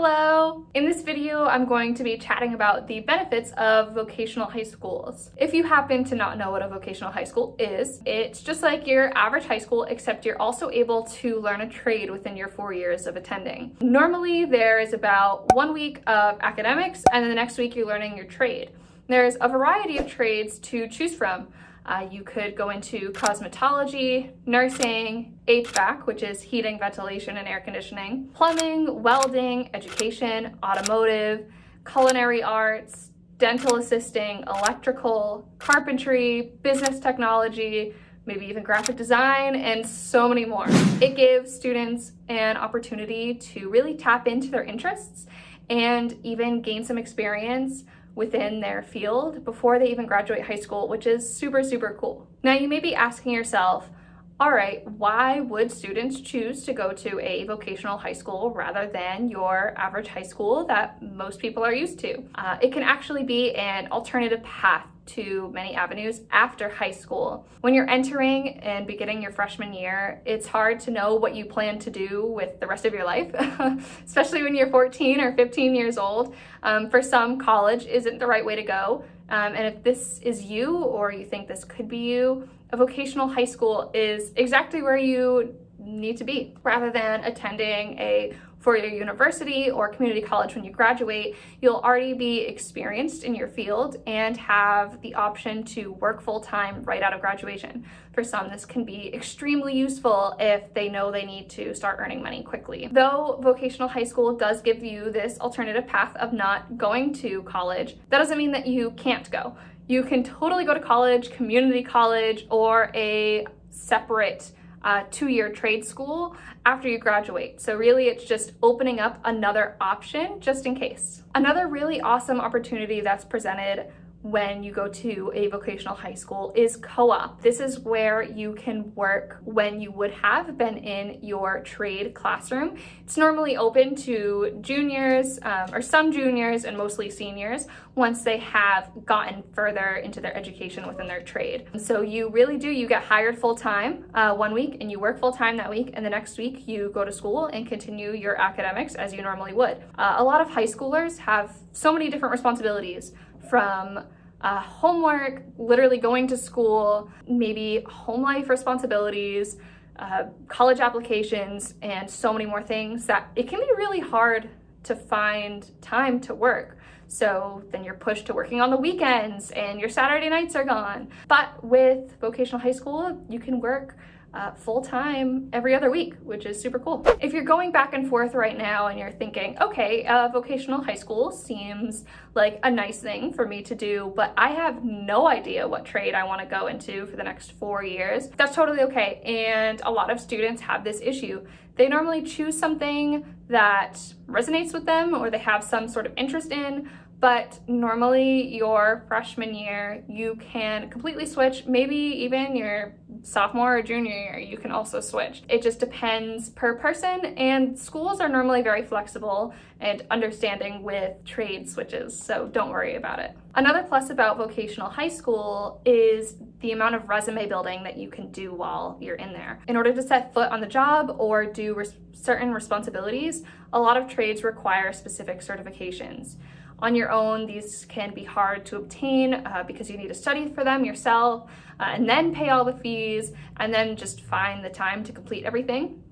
Hello! In this video, I'm going to be chatting about the benefits of vocational high schools. If you happen to not know what a vocational high school is, it's just like your average high school, except you're also able to learn a trade within your 4 years of attending. Normally, there is about 1 week of academics, and then the next week you're learning your trade. There's a variety of trades to choose from. You could go into cosmetology, nursing, HVAC, which is heating, ventilation, and air conditioning, plumbing, welding, education, automotive, culinary arts, dental assisting, electrical, carpentry, business technology, maybe even graphic design, and so many more. It gives students an opportunity to really tap into their interests and even gain some experience within their field before they even graduate high school, which is super, super cool. Now you may be asking yourself, all right, why would students choose to go to a vocational high school rather than your average high school that most people are used to? It can actually be an alternative path to many avenues after high school. When you're entering and beginning your freshman year, it's hard to know what you plan to do with the rest of your life, especially when you're 14 or 15 years old. For some, college isn't the right way to go. And if this is you, or you think this could be you, a vocational high school is exactly where you need to be. Rather than attending a four-year university or community college when you graduate, you'll already be experienced in your field and have the option to work full-time right out of graduation. For some, this can be extremely useful if they know they need to start earning money quickly. Though vocational high school does give you this alternative path of not going to college, that doesn't mean that you can't go. You can totally go to college, community college, or a separate 2-year trade school after you graduate. So really it's just opening up another option just in case. Another really awesome opportunity that's presented when you go to a vocational high school is co-op. This is where you can work when you would have been in your trade classroom. It's normally open to juniors, or some juniors and mostly seniors, once they have gotten further into their education within their trade. So you really do, you get hired full-time 1 week and you work full-time that week, and the next week you go to school and continue your academics as you normally would. A lot of high schoolers have so many different responsibilities, from homework, literally going to school, maybe home life responsibilities, college applications, and so many more things that it can be really hard to find time to work. So then you're pushed to working on the weekends and your Saturday nights are gone. But with vocational high school, you can work full-time every other week, which is super cool. If you're going back and forth right now and you're thinking, okay, vocational high school seems like a nice thing for me to do, but I have no idea what trade I want to go into for the next 4 years, that's totally okay. And a lot of students have this issue. They normally choose something that resonates with them or they have some sort of interest in, but normally your freshman year, you can completely switch. Maybe even your sophomore or junior year, you can also switch. It just depends per person, and schools are normally very flexible and understanding with trade switches, so don't worry about it. Another plus about vocational high school is the amount of resume building that you can do while you're in there. In order to set foot on the job or do certain responsibilities, a lot of trades require specific certifications. On your own, these can be hard to obtain because you need to study for them yourself and then pay all the fees and then just find the time to complete everything.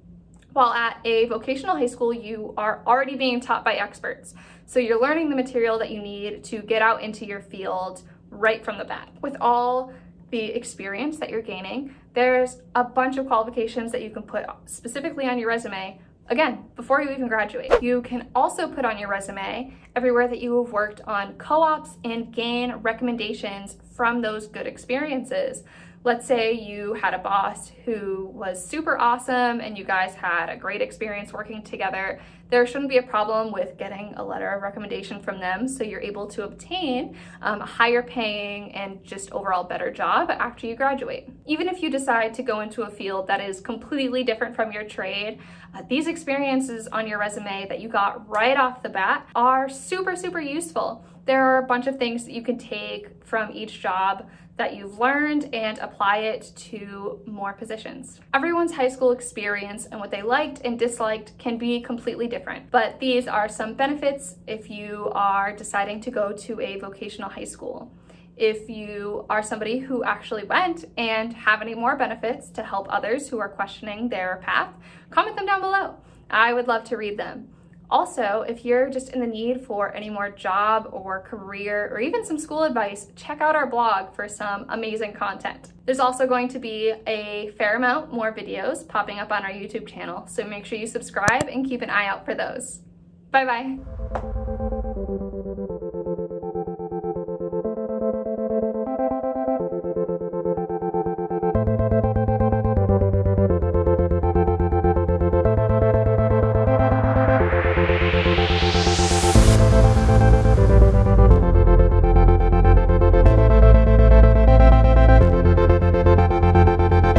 While at a vocational high school, you are already being taught by experts. So you're learning the material that you need to get out into your field right from the bat. With all the experience that you're gaining, there's a bunch of qualifications that you can put specifically on your resume, again, before you even graduate. You can also put on your resume everywhere that you have worked on co-ops and gain recommendations from those good experiences. Let's say you had a boss who was super awesome and you guys had a great experience working together. There shouldn't be a problem with getting a letter of recommendation from them, so you're able to obtain a higher paying and just overall better job after you graduate. Even if you decide to go into a field that is completely different from your trade, these experiences on your resume that you got right off the bat are super, super useful. There are a bunch of things that you can take from each job that you've learned and apply it to more positions. Everyone's high school experience and what they liked and disliked can be completely different, but these are some benefits if you are deciding to go to a vocational high school. If you are somebody who actually went and have any more benefits to help others who are questioning their path, comment them down below. I would love to read them. Also, if you're just in the need for any more job or career or even some school advice, check out our blog for some amazing content. There's also going to be a fair amount more videos popping up on our YouTube channel, so make sure you subscribe and keep an eye out for those. Bye-bye.